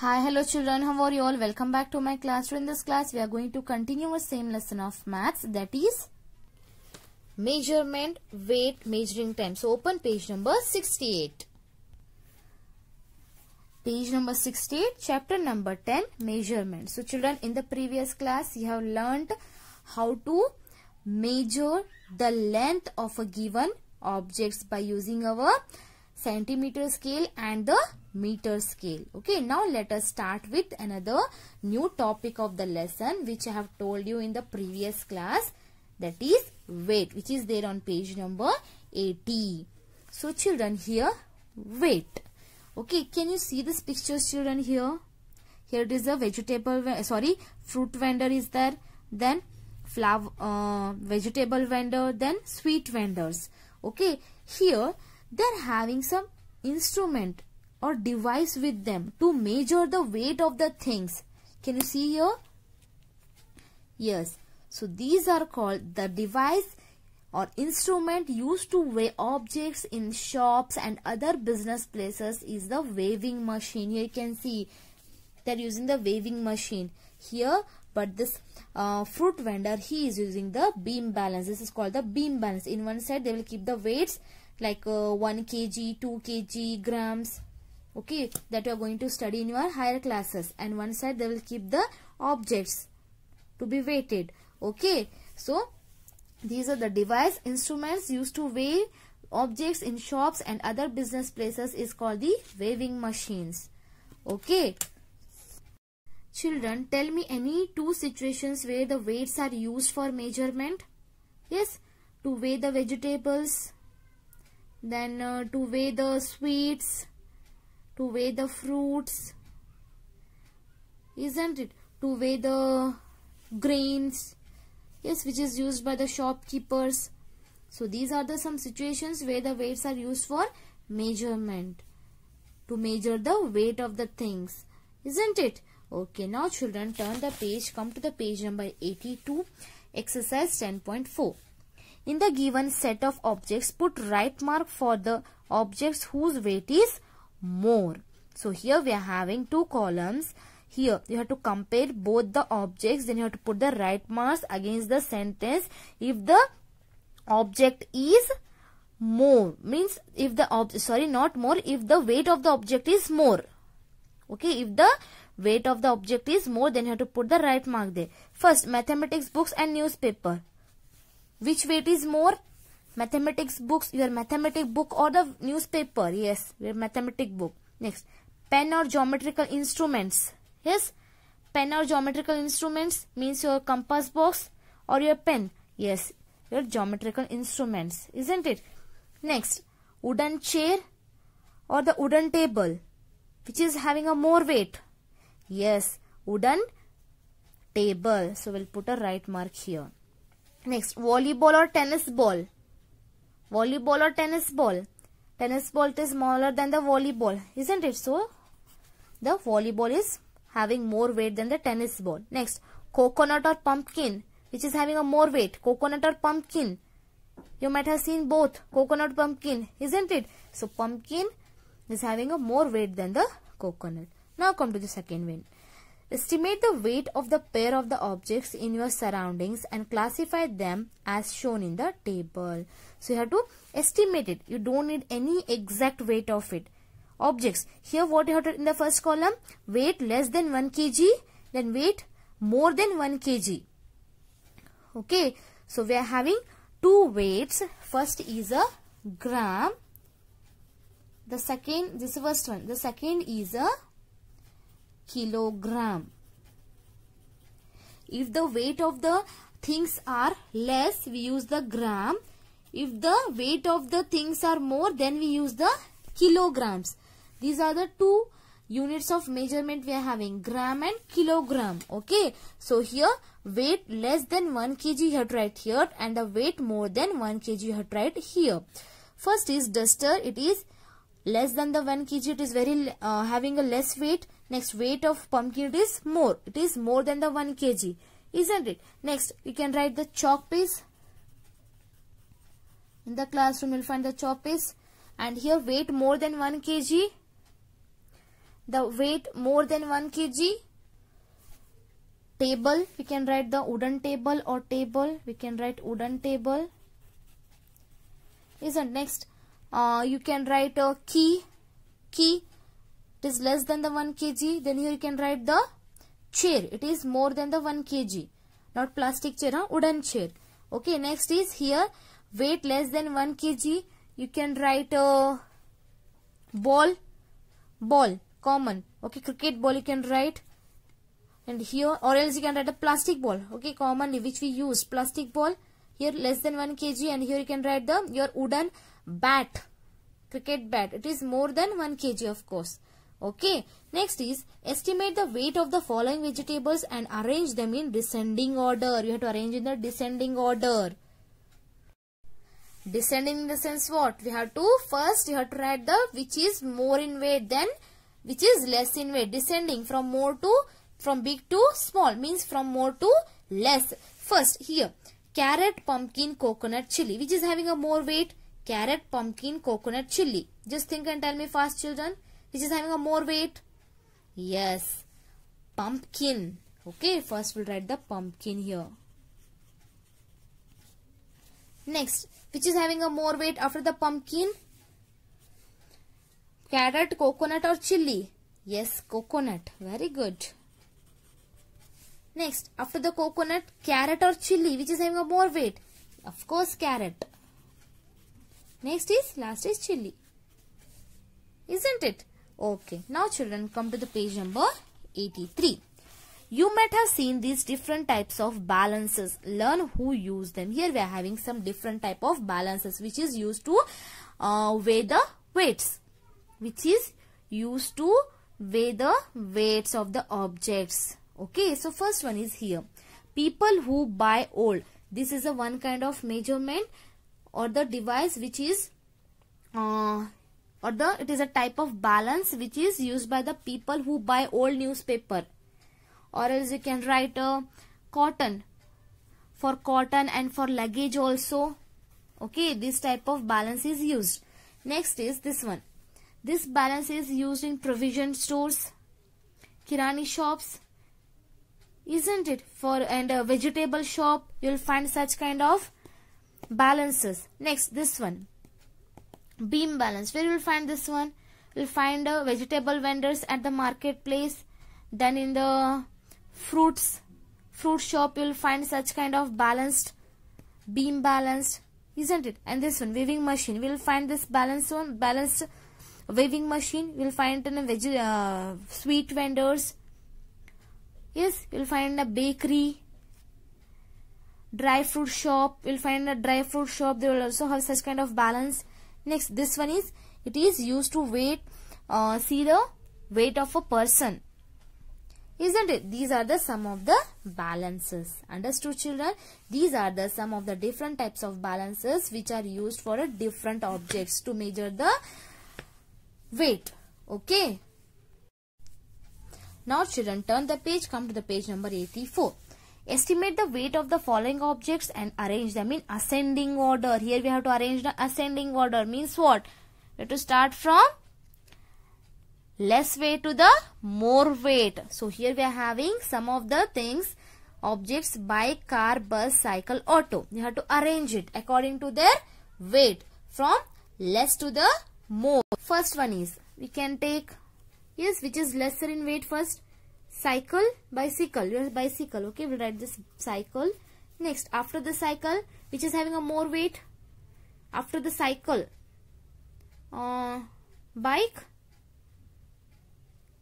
Hi, hello children, how are you all? Welcome back to my class. In this class, we are going to continue our same lesson of maths, that is measurement, weight, measuring time. So open page number 68. Page number 68, chapter number 10, measurement. So children, in the previous class, you have learnt how to measure the length of a given objects by using our centimeter scale and the meter scale. Okay, now let us start with another new topic of the lesson which I have told you in the previous class, that is weight, which is there on page number 80. So children, here weight. Okay, can you see this picture children here? Here it is a fruit vendor is there, then vegetable vendor, then sweet vendors. Okay, here they are having some instrument or device with them to measure the weight of the things. Can you see here? Yes. So these are called the device or instrument used to weigh objects in shops and other business places is the weighing machine. Here you can see they are using the weighing machine here, but this fruit vendor, he is using the beam balance. This is called the beam balance. In one side they will keep the weights like 1 kg, 2 kg, grams. Okay, that you are going to study in your higher classes, and one side they will keep the objects to be weighted. Okay, so these are the device instruments used to weigh objects in shops and other business places is called the weighing machines. Okay, children, tell me any two situations where the weights are used for measurement. Yes, to weigh the vegetables, then to weigh the sweets, to weigh the fruits, isn't it? To weigh the grains, yes, which is used by the shopkeepers. So these are the some situations where the weights are used for measurement, to measure the weight of the things, isn't it? Okay, now children, turn the page, come to the page number 82, exercise 10.4. In the given set of objects, put right mark for the objects whose weight is more. So here we are having two columns. Here you have to compare both the objects, then you have to put the right marks against the sentence. If the object is more, means if the if the weight of the object is more. Okay, if the weight of the object is more, then you have to put the right mark there. First, mathematics books and newspaper. Which weight is more? Mathematics books, your mathematic book or the newspaper? Yes, your mathematic book. Next, pen or geometrical instruments. Yes, pen or geometrical instruments means your compass box or your pen. Yes, your geometrical instruments, isn't it? Next, wooden chair or the wooden table, which is having a more weight. Yes, wooden table. So we'll put a right mark here. Next, volleyball or tennis ball. Volleyball or tennis ball. Tennis ball is smaller than the volleyball, isn't it? So the volleyball is having more weight than the tennis ball. Next, coconut or pumpkin, which is having a more weight. Coconut or pumpkin. You might have seen both, coconut, pumpkin, isn't it? So pumpkin is having a more weight than the coconut. Now come to the second one. Estimate the weight of the pair of the objects in your surroundings and classify them as shown in the table. So you have to estimate it. You don't need any exact weight of it. Objects. Here what you have to in the first column, weight less than 1 kg, then weight more than 1 kg. Okay. So we are having two weights. First is a gram. The second is a kilogram. If the weight of the things are less, we use the gram. If the weight of the things are more, then we use the kilograms. These are the two units of measurement we are having, gram and kilogram. Okay, so here weight less than 1 kg you have to write here, and the weight more than 1 kg you have to write here. First is duster. It is less than the 1 kg. It is very having a less weight. Next, weight of pumpkin, it is more. It is more than the 1 kg, isn't it? Next, you can write the chalk piece. In the classroom, you'll find the chalk piece. And here weight more than 1 kg. the weight more than 1 kg. Table, we can write the wooden table or table. We can write wooden table. Isn't next? You can write a key. Key, it is less than the 1 kg. Then here you can write the chair. It is more than the 1 kg. Not plastic chair, wooden chair. Okay, next is here weight less than 1 kg. You can write a ball. Ball, common. Okay, cricket ball you can write. And here, or else you can write a plastic ball. Okay, commonly which we use, plastic ball. Here less than 1 kg, and here you can write your wooden bat. Cricket bat. It is more than 1 kg of course. Okay. Next is estimate the weight of the following vegetables and arrange them in descending order. You have to arrange in the descending order. Descending in the sense what? We have to first you have to write the which is more in weight, then which is less in weight. Descending from big to small means from more to less. First here carrot, pumpkin, coconut, chili. Which is having a more weight? Carrot, pumpkin, coconut, chili. Just think and tell me fast children. Which is having a more weight? Yes, pumpkin. Okay, first we'll write the pumpkin here. Next, which is having a more weight after the pumpkin? Carrot, coconut or chili? Yes, coconut. Very good. Next, after the coconut, carrot or chili, which is having a more weight? Of course, carrot. Next is, last is chili. Isn't it? Okay. Now children, come to the page number 83. You might have seen these different types of balances. Learn who use them. Here we are having some different type of balances which is used to weigh the weights. Which is used to weigh the weights of the objects. Okay, so first one is here. People who buy old. This is a one kind of measurement or the device which is it is a type of balance which is used by the people who buy old newspaper. Or else you can write cotton, for cotton and for luggage also. Okay, this type of balance is used. Next is this one. This balance is used in provision stores, kirani shops, isn't it? And a vegetable shop, you'll find such kind of balances. Next, this one, beam balance. Where you will find this one? You'll find vegetable vendors at the marketplace. Then in the fruit shop, you'll find such kind of balanced, beam balanced, isn't it? And this one, weaving machine. We'll find this balanced weaving machine. We'll find in a sweet vendors. Yes, you'll find a bakery, dry fruit shop. You'll find a dry fruit shop. They will also have such kind of balance. Next, this one is, it is used to weight, see the weight of a person. Isn't it? These are the some of the balances. Understood children? These are the some of the different types of balances which are used for a different objects to measure the weight. Okay. Now children, turn the page, come to the page number 84. Estimate the weight of the following objects and arrange them in ascending order. Here we have to arrange the ascending order. Means what? We have to start from less weight to the more weight. So here we are having some of the things, objects, bike, car, bus, cycle, auto. You have to arrange it according to their weight from less to the more. First one is, we can take, yes, which is lesser in weight first. Cycle, bicycle. Your bicycle. Okay, we'll write this cycle. Next, after the cycle, which is having a more weight. After the cycle, bike.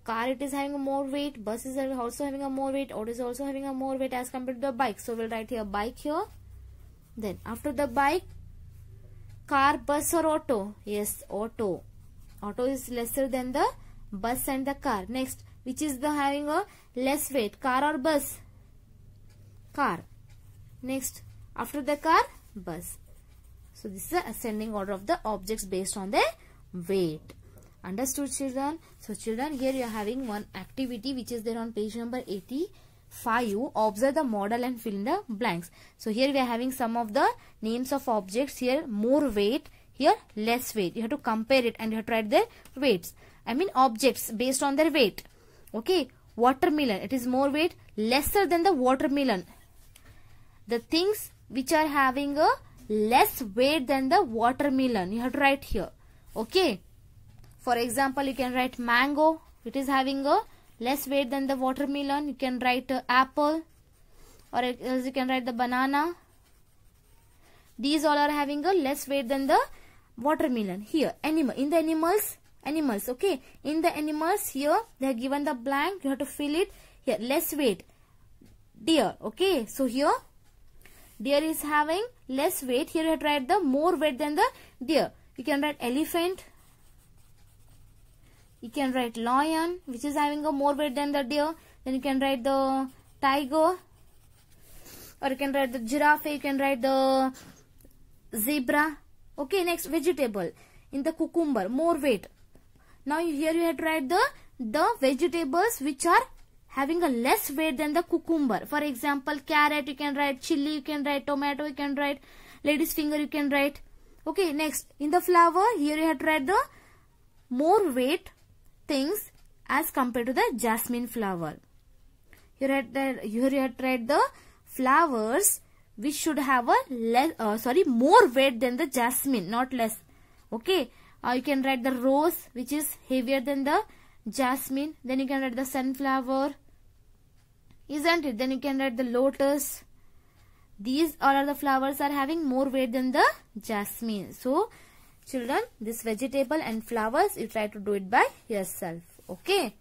Car, it is having a more weight. Bus is also having a more weight. Auto is also having a more weight as compared to the bike. So we'll write here bike here. Then after the bike, car, bus or auto? Yes, auto. Auto is lesser than the bus and the car. Next, which is the having a less weight, car or bus? Car. Next, after the car, bus. So this is the ascending order of the objects based on their weight. Understood children? So children, here you are having one activity which is there on page number 85. Observe the model and fill in the blanks. So here we are having some of the names of objects. Here more weight, here less weight. You have to compare it and you have to write their weights. objects based on their weight. Okay, watermelon, it is more weight, lesser than the watermelon. The things which are having a less weight than the watermelon, you have to write here. Okay, for example, you can write mango, it is having a less weight than the watermelon. You can write apple, or else you can write the banana. These all are having a less weight than the watermelon. Here, animal, in the animals, okay, in the animals, here they have given the blank, you have to fill it. Here, less weight, deer. Okay, so here deer is having less weight. Here you have to write the more weight than the deer. You can write elephant. You can write lion, which is having a more weight than the deer. Then you can write the tiger, or you can write the giraffe. You can write the zebra. Okay, next, vegetable. In the cucumber, more weight. Now here you have to write the vegetables which are having a less weight than the cucumber. For example, carrot, you can write chili, you can write tomato, you can write lady's finger, you can write. Okay, next, in the flower, here you have to write the more weight things as compared to the jasmine flower. Here you have to write the flowers which should have a more weight than the jasmine, not less. Okay, you can write the rose which is heavier than the jasmine. Then you can write the sunflower, isn't it? Then you can write the lotus. These all are the flowers are having more weight than the jasmine. So children, this vegetable and flowers, you try to do it by yourself. Okay.